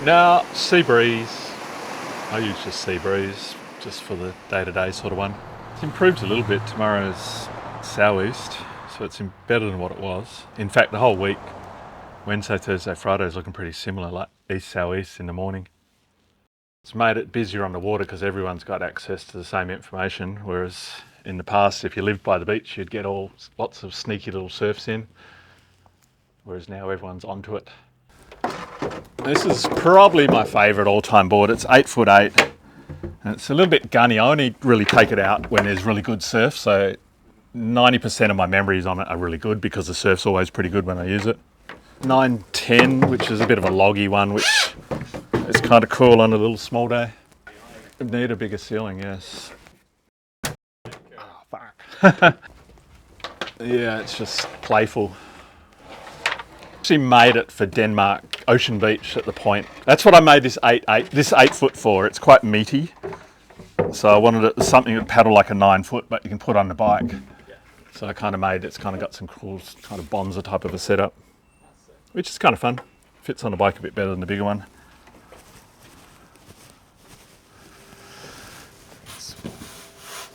No, sea breeze. I use just sea breeze, just for the day-to-day sort of one. It's improved a little bit. Tomorrow's southeast, so it's better than what it was. In fact, the whole week, Wednesday, Thursday, Friday is looking pretty similar, like east southeast in the morning. It's made it busier on the water because everyone's got access to the same information, whereas in the past, if you lived by the beach, you'd get lots of sneaky little surfs in, whereas now everyone's onto it. This is probably my favourite all-time board. It's 8'8", and it's a little bit gunny. I only really take it out when there's really good surf, so 90% of my memories on it are really good because the surf's always pretty good when I use it. 910, which is a bit of a loggy one, which is kind of cool on a little small day. Need a bigger ceiling, yes. Oh, fuck. Yeah, it's just playful. Actually made it for Denmark, Ocean Beach at the point. That's what I made this 8 foot for. It's quite meaty. So I wanted it something that paddle like a 9 foot, but you can put on the bike. So I kind of made it's kind of got some cool kind of bonza type of a setup, which is kind of fun. Fits on the bike a bit better than the bigger one.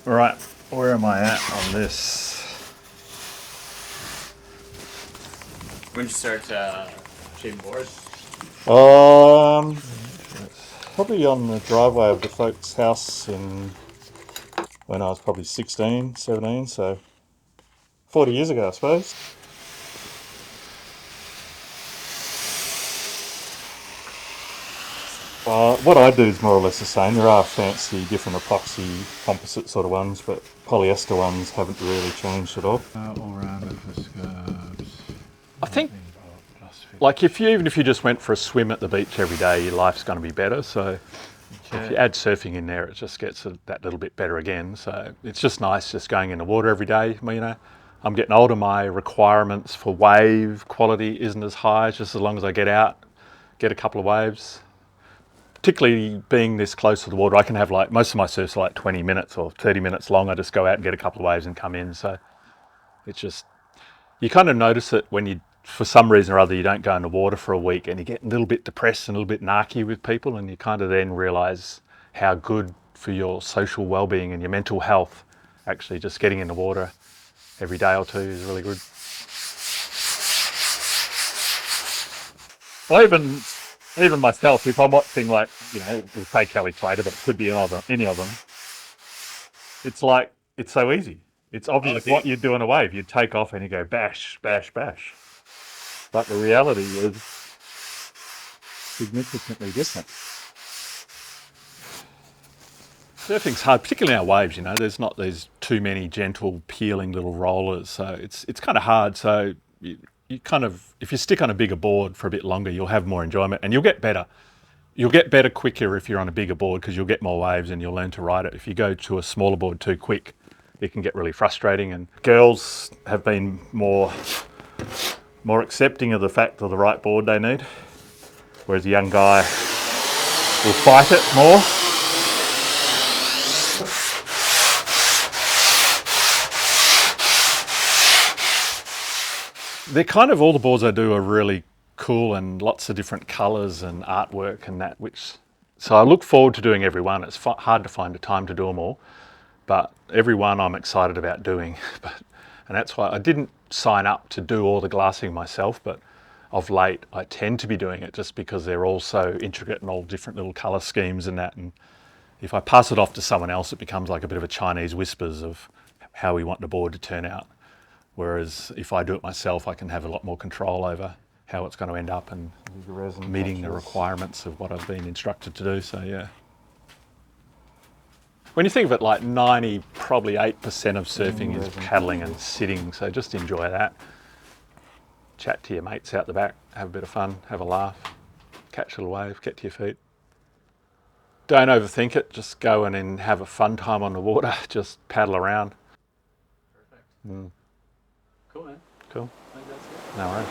All right, where am I at on this? When did you start shaping boards? Probably on the driveway of the folks' house when I was probably 16, 17, so 40 years ago, I suppose. What I do is more or less the same. There are fancy, different epoxy, composite sort of ones, but polyester ones haven't really changed at all. All-rounder for scarves. I think, like even if you just went for a swim at the beach every day, your life's going to be better. So if you add surfing in there, it just gets that little bit better again. So it's just nice just going in the water every day. I'm getting older. My requirements for wave quality isn't as high. Just as long as I get out, get a couple of waves. Particularly being this close to the water, I can have most of my surfs are 20 minutes or 30 minutes long. I just go out and get a couple of waves and come in. So it's just, you kind of notice it when for some reason or other, you don't go in the water for a week and you get a little bit depressed and a little bit narky with people, and you kind of then realise how good for your social well-being and your mental health, actually just getting in the water every day or two is really good. Well, even myself, if I'm watching we'll say Kelly Slater, but it could be any of them, it's so easy. It's obvious what you'd do on a wave. You'd take off and you go bash, bash, bash. But the reality is significantly different. Surfing's hard, particularly our waves, there's not these too many gentle, peeling little rollers. So it's kind of hard. So you kind of, if you stick on a bigger board for a bit longer, you'll have more enjoyment and you'll get better. You'll get better quicker if you're on a bigger board because you'll get more waves and you'll learn to ride it. If you go to a smaller board too quick, it can get really frustrating. And girls have been more accepting of the fact of the right board they need, whereas a young guy will fight it more. They're kind of, all the boards I do are really cool and lots of different colours and artwork and that, so I look forward to doing every one. It's hard to find the time to do them all, but every one I'm excited about doing. And that's why I didn't sign up to do all the glassing myself, but of late I tend to be doing it just because they're all so intricate and all different little colour schemes and that. And if I pass it off to someone else, it becomes like a bit of a Chinese whispers of how we want the board to turn out. Whereas if I do it myself, I can have a lot more control over how it's going to end up and meeting the requirements of what I've been instructed to do. So yeah. When you think of it, 90, probably 8% of surfing is paddling and sitting. So just enjoy that. Chat to your mates out the back, have a bit of fun, have a laugh, catch a little wave, get to your feet. Don't overthink it. Just go in and have a fun time on the water. Just paddle around. Perfect. Cool, man. Cool. I think that's good. No worries.